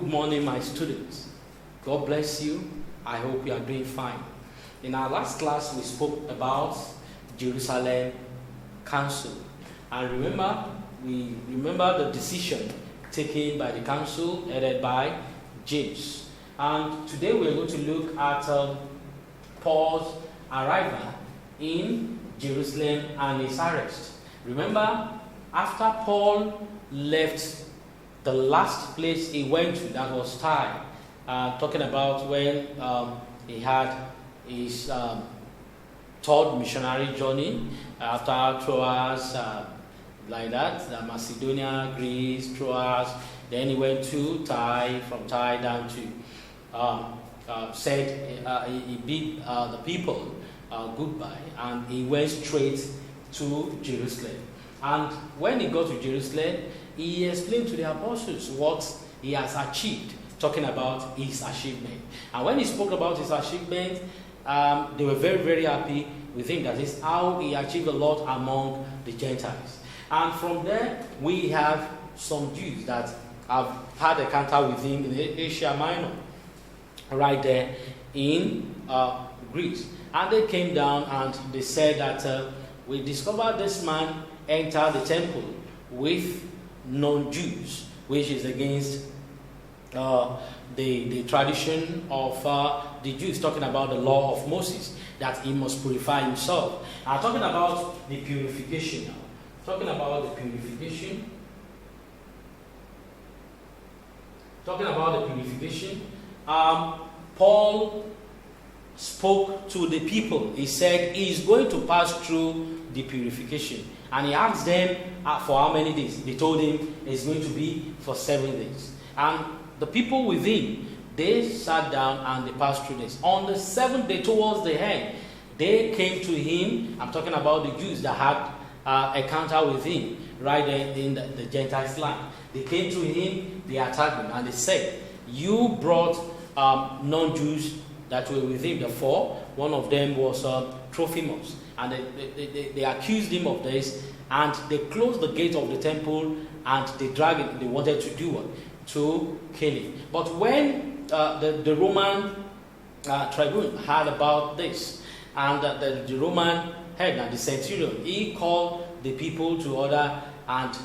morning, my students. God bless you. I hope you are doing fine. In our last class, we spoke about Jerusalem Council. And we remember the decision taken by the council headed by James. And today we're going to look at Paul's arrival in Jerusalem and his arrest. Remember, after Paul left the last place he went to, that was Tyre, talking about when he had his third missionary journey after Troas, like that, Macedonia, Greece, Troas. Then he went to Tyre, from Tyre down to he bid the people goodbye, and he went straight to Jerusalem. And when he got to Jerusalem, he explained to the apostles what he has achieved, talking about his achievement. And when he spoke about his achievement, they were very, very happy with him. That is how he achieved a lot among the Gentiles. And from there, we have some Jews that have had a encounter with him in Asia Minor, right there in Greece. And they came down and they said that we discovered this man entered the temple with non-Jews, which is against the tradition of the Jews, talking about the law of Moses, that he must purify himself. I'm talking about the purification now. Talking about the purification. Paul spoke to the people. He said he is going to pass through the purification. And he asked them for how many days. They told him it's going to be for 7 days. And the people with him, they sat down and they passed through this. On the 7th day, towards the end, they came to him. I'm talking about the Jews that had encounter with him right there in the Gentiles' land. They came to him, they attacked him, and they said, you brought non-Jews that were with him. Therefore, one of them was Trophimus. And they accused him of this, and they closed the gate of the temple, and they dragged him. They wanted to do what? To kill him. But when the Roman tribune heard about this, and the Roman head, and the centurion, he called the people to order, and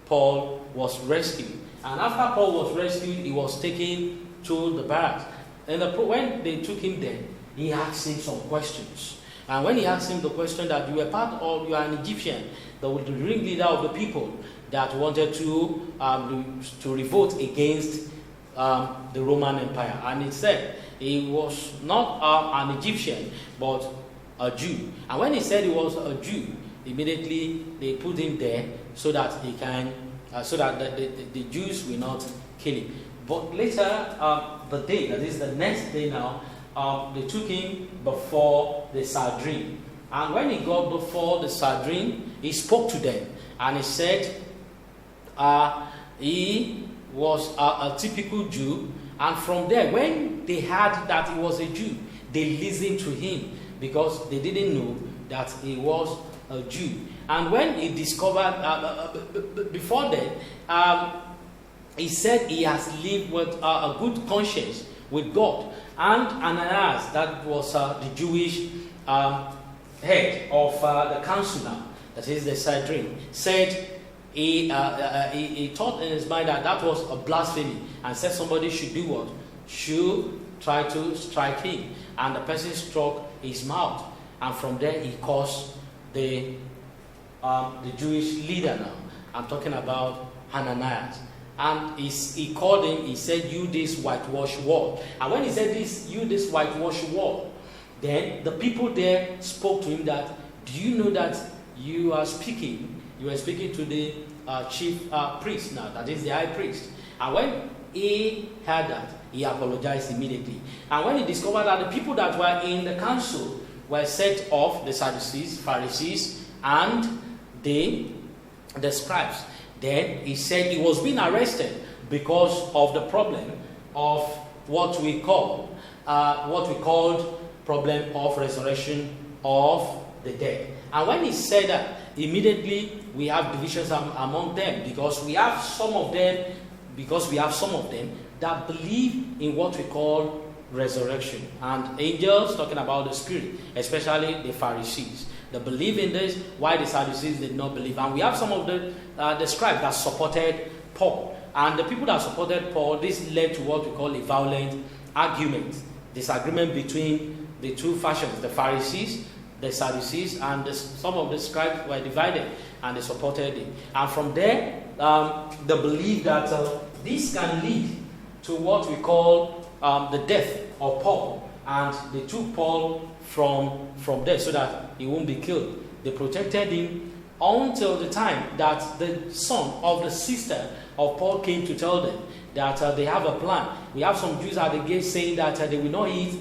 Paul was rescued. And after Paul was rescued, he was taken to the barracks. And when they took him there, he asked him some questions. And when he asked him the question that you are an Egyptian, the ringleader of the people that wanted to revolt against the Roman Empire. And it said he was not an Egyptian, but a Jew. And when he said he was a Jew, immediately they put him there so that he can, so that the Jews will not kill him. But later, the day, that is the next day now, they took him before the Sanhedrin. And when he got before the Sanhedrin, he spoke to them. And he said he was a typical Jew. And from there, when they heard that he was a Jew, they listened to him because they didn't know that he was a Jew. And when he discovered, before that, he said he has lived with a good conscience with God. And Ananias, that was the Jewish head of the council now, that is the Sanhedrin, said he thought in his mind that was a blasphemy, and said somebody should do what? Should try to strike him. And the person struck his mouth. And from there he caused the Jewish leader now. I'm talking about Ananias. And he called him, he said, you this whitewashed wall. And when he said this, you this whitewashed wall, then the people there spoke to him that, do you know that you were speaking to the chief priest now, that is the high priest. And when he heard that, he apologized immediately. And when he discovered that the people that were in the council were set off, the Sadducees, Pharisees, and the scribes, then he said he was being arrested because of the problem of what we called problem of resurrection of the dead. And when he said that, immediately we have divisions among them, because we have some of them that believe in what we call resurrection. And angels, talking about the spirit, especially the Pharisees. They believe in this, why the Sadducees did not believe. And we have some of the scribes that supported Paul. And the people that supported Paul, this led to what we call a violent argument, disagreement between the two factions, the Pharisees, the Sadducees, and some of the scribes were divided, and they supported it. And from there, they believe that this can lead to what we call the death of Paul. And they took Paul from there so that he won't be killed. They protected him until the time that the son of the sister of Paul came to tell them that they have a plan. We have some Jews at the gate saying that they will not eat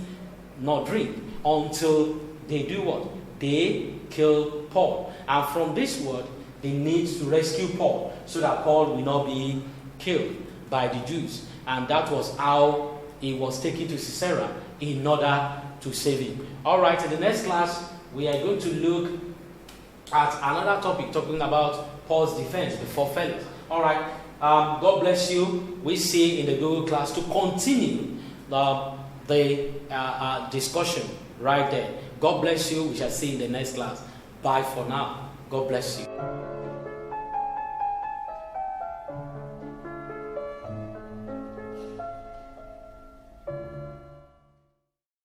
nor drink until they do what? They kill Paul. And from this word, they need to rescue Paul so that Paul will not be killed by the Jews. And that was how he was taken to Caesarea in order to save him. All right, in the next class, we are going to look at another topic, talking about Paul's defense before Felix. All right, God bless you. We see you in the Google class to continue the discussion right there. God bless you. We shall see you in the next class. Bye for now. God bless you.